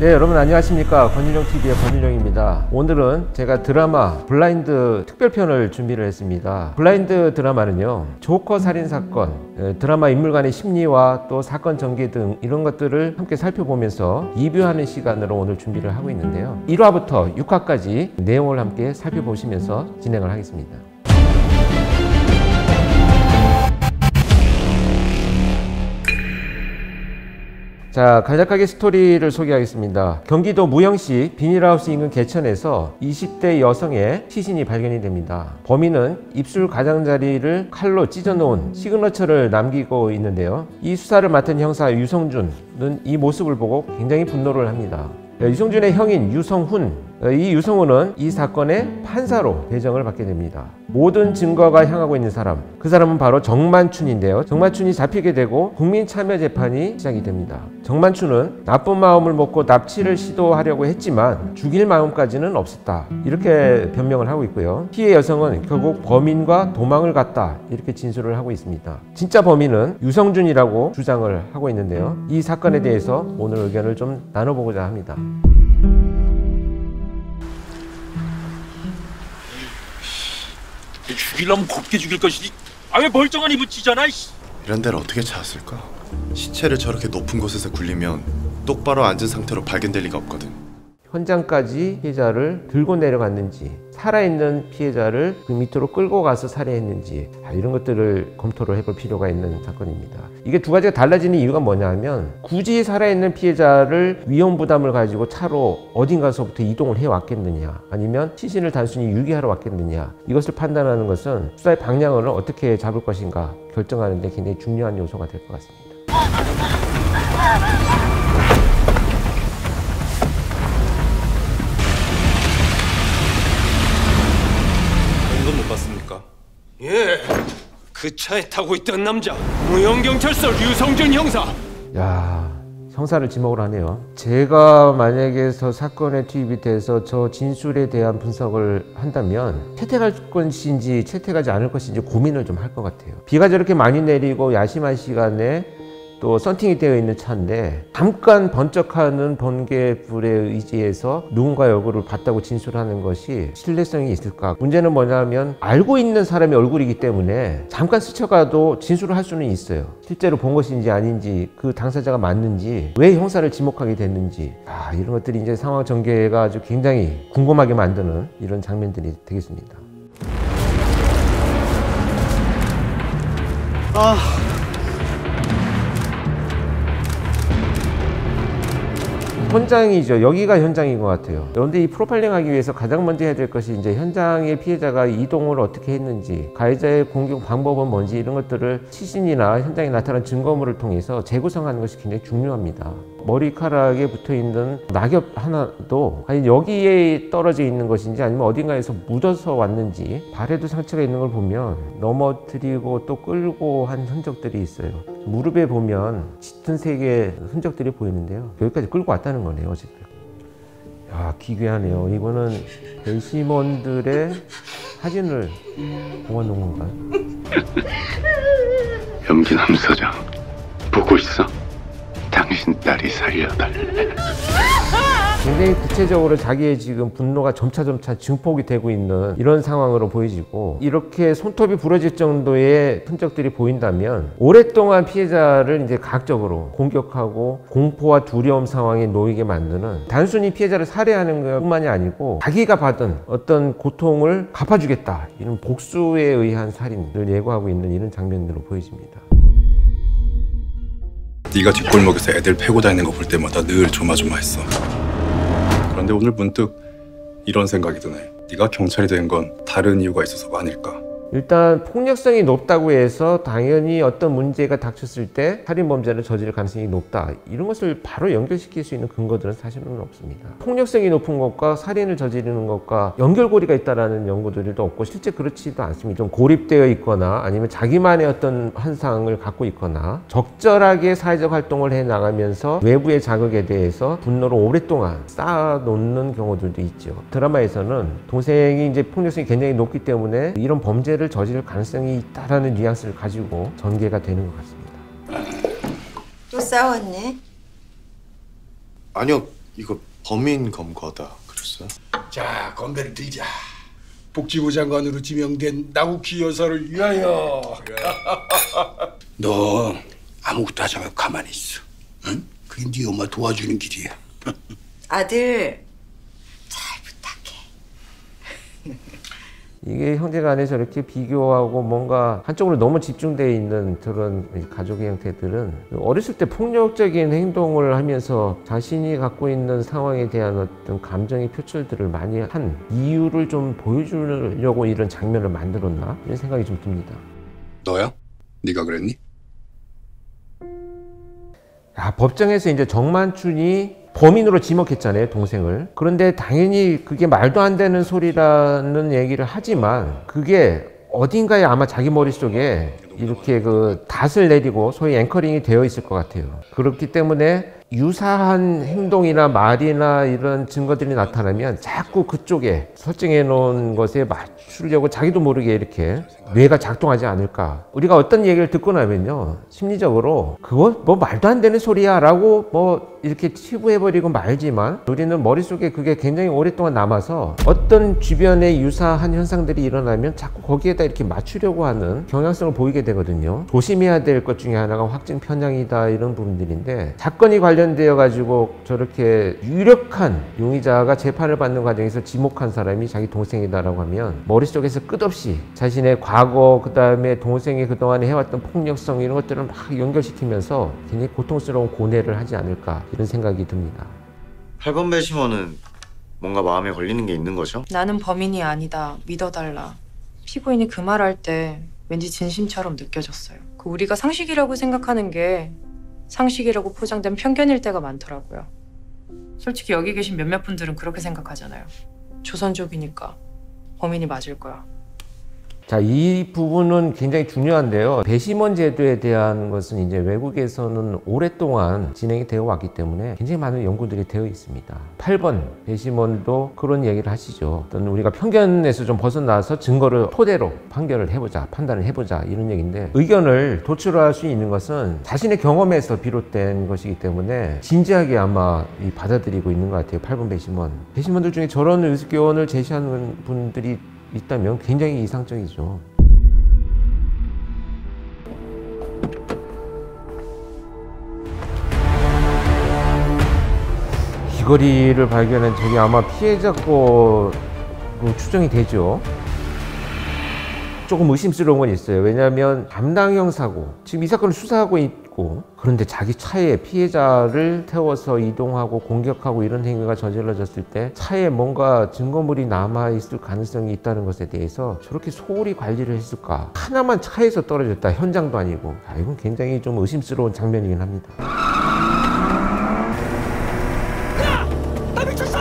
네, 여러분 안녕하십니까. 권일용TV의 권일용입니다. 오늘은 제가 드라마 블라인드 특별편을 준비를 했습니다. 블라인드 드라마는요, 조커 살인사건, 드라마 인물 간의 심리와 또 사건 전개 등 이런 것들을 함께 살펴보면서 리뷰하는 시간으로 오늘 준비를 하고 있는데요. 1화부터 6화까지 내용을 함께 살펴보시면서 진행을 하겠습니다. 자, 간략하게 스토리를 소개하겠습니다. 경기도 무영시 비닐하우스 인근 개천에서 20대 여성의 시신이 발견이 됩니다. 범인은 입술 가장자리를 칼로 찢어놓은 시그너처를 남기고 있는데요. 이 수사를 맡은 형사 유성준은 이 모습을 보고 굉장히 분노를 합니다. 유성준의 형인 유성훈, 이 유성훈은 이 사건의 판사로 배정을 받게 됩니다. 모든 증거가 향하고 있는 사람, 그 사람은 바로 정만춘인데요. 정만춘이 잡히게 되고 국민참여재판이 시작이 됩니다. 정만춘은 나쁜 마음을 먹고 납치를 시도하려고 했지만 죽일 마음까지는 없었다, 이렇게 변명을 하고 있고요. 피해 여성은 결국 범인과 도망을 갔다, 이렇게 진술을 하고 있습니다. 진짜 범인은 유성준이라고 주장을 하고 있는데요. 이 사건에 대해서 오늘 의견을 좀 나눠보고자 합니다. 죽이려면 곱게 죽일 것이지. 왜 멀쩡한 입을 찌잖아. 이런 데를 어떻게 찾았을까? 시체를 저렇게 높은 곳에서 굴리면 똑바로 앉은 상태로 발견될 리가 없거든. 현장까지 피해자를 들고 내려갔는지, 살아있는 피해자를 그 밑으로 끌고 가서 살해했는지, 이런 것들을 검토를 해볼 필요가 있는 사건입니다. 이게 두 가지가 달라지는 이유가 뭐냐면, 굳이 살아있는 피해자를 위험 부담을 가지고 차로 어딘가서부터 이동을 해왔겠느냐, 아니면 시신을 단순히 유기하러 왔겠느냐, 이것을 판단하는 것은 수사의 방향을 어떻게 잡을 것인가 결정하는 데 굉장히 중요한 요소가 될 것 같습니다. 못 봤습니까? 예, 그 차에 타고 있던 남자 무형경찰서 류성준 형사. 야, 형사를 지목을 하네요. 제가 만약에 저 사건에 투입이 돼서 저 진술에 대한 분석을 한다면 채택할 것인지 채택하지 않을 것인지 고민을 좀 할 것 같아요. 비가 저렇게 많이 내리고 야심한 시간에 또 썬팅이 되어 있는 차인데 잠깐 번쩍하는 번개불에 의지해서 누군가의 얼굴을 봤다고 진술하는 것이 신뢰성이 있을까? 문제는 뭐냐면 알고 있는 사람의 얼굴이기 때문에 잠깐 스쳐가도 진술을 할 수는 있어요. 실제로 본 것인지 아닌지, 그 당사자가 맞는지, 왜 형사를 지목하게 됐는지, 이런 것들이 이제 상황 전개가 아주 굉장히 궁금하게 만드는 이런 장면들이 되겠습니다. 현장이죠. 여기가 현장인 것 같아요. 그런데 이 프로파일링 하기 위해서 가장 먼저 해야 될 것이 이제 현장의 피해자가 이동을 어떻게 했는지, 가해자의 공격 방법은 뭔지, 이런 것들을 시신이나 현장에 나타난 증거물을 통해서 재구성하는 것이 굉장히 중요합니다. 머리카락에 붙어있는 낙엽 하나도 아니 여기에 떨어져 있는 것인지 아니면 어딘가에서 묻어서 왔는지, 발에도 상처가 있는 걸 보면 넘어뜨리고 또 끌고 한 흔적들이 있어요. 무릎에 보면 짙은 색의 흔적들이 보이는데요. 여기까지 끌고 왔다는 거네요, 어쨌든. 야, 기괴하네요. 이거는 배심원들의 사진을 모아놓은 건가요? 염기남 서장 보고 있어. 당신 딸이 살려달래. 굉장히 구체적으로 자기의 지금 분노가 점차 증폭이 되고 있는 이런 상황으로 보여지고, 이렇게 손톱이 부러질 정도의 흔적들이 보인다면 오랫동안 피해자를 이제 가학적으로 공격하고 공포와 두려움 상황에 놓이게 만드는, 단순히 피해자를 살해하는 것뿐만이 아니고 자기가 받은 어떤 고통을 갚아주겠다, 이런 복수에 의한 살인을 예고하고 있는 이런 장면으로 보여집니다. 네가 뒷골목에서 애들 패고 다니는 거 볼 때마다 늘 조마조마했어. 그런데 오늘 문득 이런 생각이 드네. 네가 경찰이 된 건 다른 이유가 있어서가 아닐까. 일단 폭력성이 높다고 해서 당연히 어떤 문제가 닥쳤을 때 살인범죄를 저지를 가능성이 높다, 이런 것을 바로 연결시킬 수 있는 근거들은 사실은 없습니다. 폭력성이 높은 것과 살인을 저지르는 것과 연결고리가 있다는 연구들도 없고 실제 그렇지도 않습니다. 좀 고립되어 있거나 아니면 자기만의 어떤 환상을 갖고 있거나 적절하게 사회적 활동을 해나가면서 외부의 자극에 대해서 분노를 오랫동안 쌓아놓는 경우들도 있죠. 드라마에서는 동생이 이제 폭력성이 굉장히 높기 때문에 이런 범죄를 저지를 가능성이 있다라는 뉘앙스를 가지고 전개가 되는 것 같습니다. 또 싸웠네? 아니요, 이거 범인 검거하다 그랬어요? 자, 건배를 들자. 복지부 장관으로 지명된 나국희 여사를 위하여. 너 아무것도 하지 말고 가만히 있어. 응? 그게 네 엄마 도와주는 길이야. 아들 잘 부탁해. 이게 형제간에 저렇게 비교하고 뭔가 한쪽으로 너무 집중되어 있는 그런 가족의 형태들은 어렸을 때 폭력적인 행동을 하면서 자신이 갖고 있는 상황에 대한 어떤 감정의 표출들을 많이 한 이유를 좀 보여주려고 이런 장면을 만들었나 이런 생각이 좀 듭니다. 너야? 네가 그랬니? 법정에서 이제 정만춘이 범인으로 지목했잖아요, 동생을. 그런데 당연히 그게 말도 안 되는 소리라는 얘기를 하지만 그게 어딘가에 아마 자기 머릿속에 이렇게 그 닷을 내리고 소위 앵커링이 되어 있을 것 같아요. 그렇기 때문에 유사한 행동이나 말이나 이런 증거들이 나타나면 자꾸 그쪽에 설정해 놓은 것에 맞추려고 자기도 모르게 이렇게 뇌가 작동하지 않을까. 우리가 어떤 얘기를 듣고 나면요, 심리적으로 그거 뭐 말도 안 되는 소리야 라고 뭐 이렇게 치부해버리고 말지만 우리는 머릿속에 그게 굉장히 오랫동안 남아서 어떤 주변에 유사한 현상들이 일어나면 자꾸 거기에다 이렇게 맞추려고 하는 경향성을 보이게 되거든요. 조심해야 될 것 중에 하나가 확증 편향이다 이런 부분들인데, 사건이 관련되어 가지고 저렇게 유력한 용의자가 재판을 받는 과정에서 지목한 사람이 자기 동생이다라고 하면 머릿속에서 끝없이 자신의 과거, 그 다음에 동생이 그동안에 해왔던 폭력성 이런 것들을 막 연결시키면서 굉장히 고통스러운 고뇌를 하지 않을까 이런 생각이 듭니다. 8번 배심원은 뭔가 마음에 걸리는 게 있는 거죠? 나는 범인이 아니다. 믿어달라. 피고인이 그 말할 때 왠지 진심처럼 느껴졌어요. 그 우리가 상식이라고 생각하는 게 상식이라고 포장된 편견일 때가 많더라고요. 솔직히 여기 계신 몇몇 분들은 그렇게 생각하잖아요. 조선족이니까 범인이 맞을 거야. 자, 이 부분은 굉장히 중요한데요. 배심원 제도에 대한 것은 이제 외국에서는 오랫동안 진행이 되어 왔기 때문에 굉장히 많은 연구들이 되어 있습니다. 8번 배심원도 그런 얘기를 하시죠. 어떤 우리가 편견에서 좀 벗어나서 증거를 토대로 판결을 해보자, 판단을 해보자 이런 얘기인데, 의견을 도출할 수 있는 것은 자신의 경험에서 비롯된 것이기 때문에 진지하게 아마 받아들이고 있는 것 같아요. 8번 배심원. 배심원들 중에 저런 의견을 제시하는 분들이 있다면 굉장히 이상적이죠. 귀걸이를 발견한 저게 아마 피해자 거로 추정이 되죠. 조금 의심스러운 건 있어요. 왜냐하면 담당형 사고, 지금 이 사건을 수사하고 있고, 그런데 자기 차에 피해자를 태워서 이동하고 공격하고 이런 행위가 저질러졌을 때 차에 뭔가 증거물이 남아있을 가능성이 있다는 것에 대해서 저렇게 소홀히 관리를 했을까? 하나만 차에서 떨어졌다, 현장도 아니고. 이건 굉장히 좀 의심스러운 장면이긴 합니다. 야! 나 미쳤어!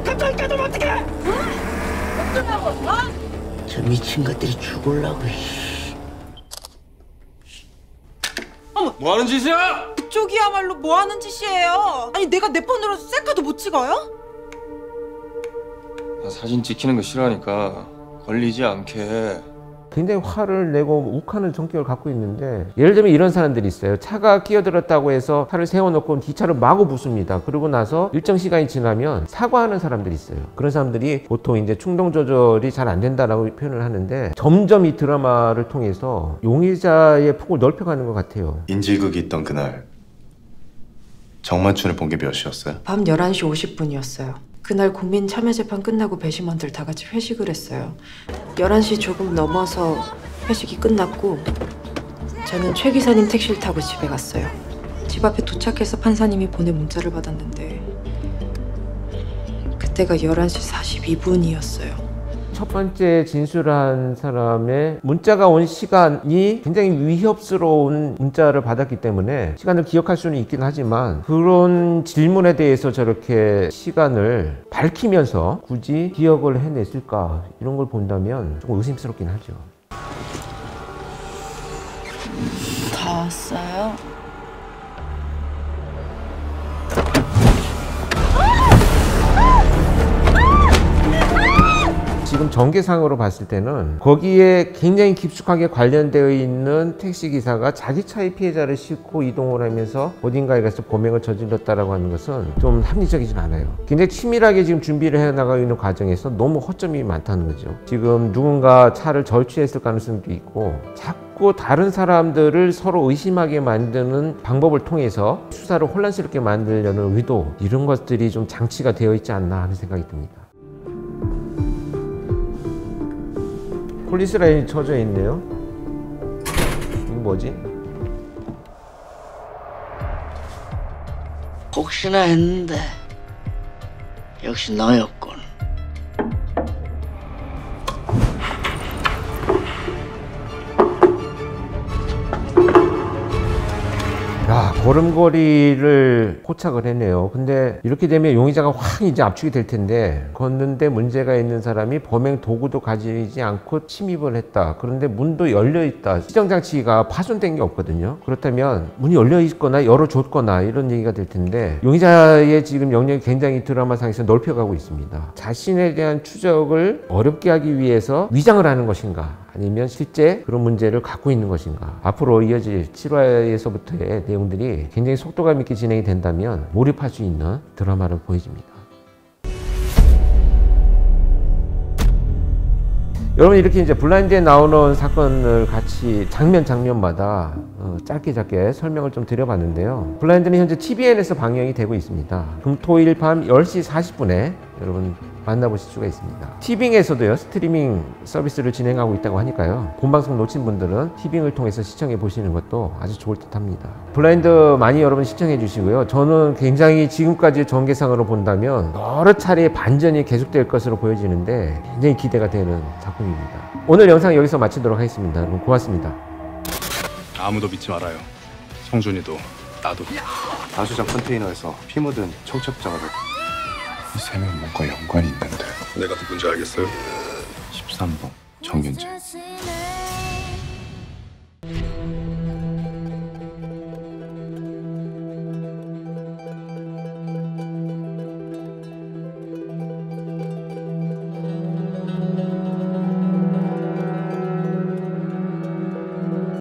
갑자기 깨달으면 어떡해! 어쩌냐고, 저 미친 것들이 죽을라고. 뭐 하는 짓이야? 그쪽이야말로 뭐 하는 짓이에요? 아니 내가 내 폰으로 셀카도 못 찍어요? 나 사진 찍히는 거 싫어하니까 걸리지 않게. 굉장히 화를 내고 욱하는 성격을 갖고 있는데, 예를 들면 이런 사람들이 있어요. 차가 끼어들었다고 해서 차를 세워놓고 뒷차를 마구 부숩니다. 그러고 나서 일정 시간이 지나면 사과하는 사람들이 있어요. 그런 사람들이 보통 이제 충동 조절이 잘 안 된다라고 표현을 하는데, 점점 이 드라마를 통해서 용의자의 폭을 넓혀가는 것 같아요. 인질극이 있던 그날 정만춘을 본 게 몇 시였어요? 밤 11시 50분이었어요. 그날 국민 참여재판 끝나고 배심원들 다 같이 회식을 했어요. 11시 조금 넘어서 회식이 끝났고 저는 최 기사님 택시를 타고 집에 갔어요. 집 앞에 도착해서 판사님이 보낸 문자를 받았는데 그때가 11시 42분이었어요. 첫 번째 진술한 사람의 문자가 온 시간이 굉장히 위협스러운 문자를 받았기 때문에 시간을 기억할 수는 있긴 하지만, 그런 질문에 대해서 저렇게 시간을 밝히면서 굳이 기억을 해냈을까, 이런 걸 본다면 조금 의심스럽긴 하죠. 다 왔어요? 지금 전개상으로 봤을 때는 거기에 굉장히 깊숙하게 관련되어 있는 택시기사가 자기 차의 피해자를 싣고 이동을 하면서 어딘가에 가서 범행을 저질렀다라고 하는 것은 좀 합리적이진 않아요. 굉장히 치밀하게 지금 준비를 해나가고 있는 과정에서 너무 허점이 많다는 거죠. 지금 누군가 차를 절취했을 가능성도 있고 자꾸 다른 사람들을 서로 의심하게 만드는 방법을 통해서 수사를 혼란스럽게 만들려는 의도, 이런 것들이 좀 장치가 되어 있지 않나 하는 생각이 듭니다. 폴리스 라인이 쳐져 있네요. 이거 뭐지? 혹시나 했는데 역시 너였군. 야, 걸음걸이를 포착을 했네요. 근데 이렇게 되면 용의자가 확 이제 압축이 될 텐데, 걷는데 문제가 있는 사람이 범행 도구도 가지지 않고 침입을 했다. 그런데 문도 열려 있다. 시정장치가 파손된 게 없거든요. 그렇다면 문이 열려 있거나 열어줬거나 이런 얘기가 될 텐데, 용의자의 지금 영역이 굉장히 드라마상에서 넓혀가고 있습니다. 자신에 대한 추적을 어렵게 하기 위해서 위장을 하는 것인가, 아니면 실제 그런 문제를 갖고 있는 것인가. 앞으로 이어질 7화에서부터의 내용들이 굉장히 속도감 있게 진행이 된다면 몰입할 수 있는 드라마를 보여줍니다. 여러분, 이렇게 이제 블라인드에 나오는 사건을 같이 장면마다 짧게 설명을 좀 드려봤는데요. 블라인드는 현재 TVN에서 방영이 되고 있습니다. 금토일 밤 10시 40분에 여러분 만나보실 수가 있습니다. 티빙에서도요, 스트리밍 서비스를 진행하고 있다고 하니까요, 본방송 놓친 분들은 티빙을 통해서 시청해 보시는 것도 아주 좋을 듯 합니다. 블라인드 많이 여러분 시청해 주시고요. 저는 굉장히 지금까지 전개상으로 본다면 여러 차례 반전이 계속될 것으로 보여지는데 굉장히 기대가 되는 작품입니다. 오늘 영상 여기서 마치도록 하겠습니다. 여러분 고맙습니다. 아무도 믿지 말아요. 성준이도 나도. 다수장 컨테이너에서 피 묻은 청첩장을 이 세 명은 뭔가 연관이 있는데. 내가 누군지 알겠어요? 13번 정윤재.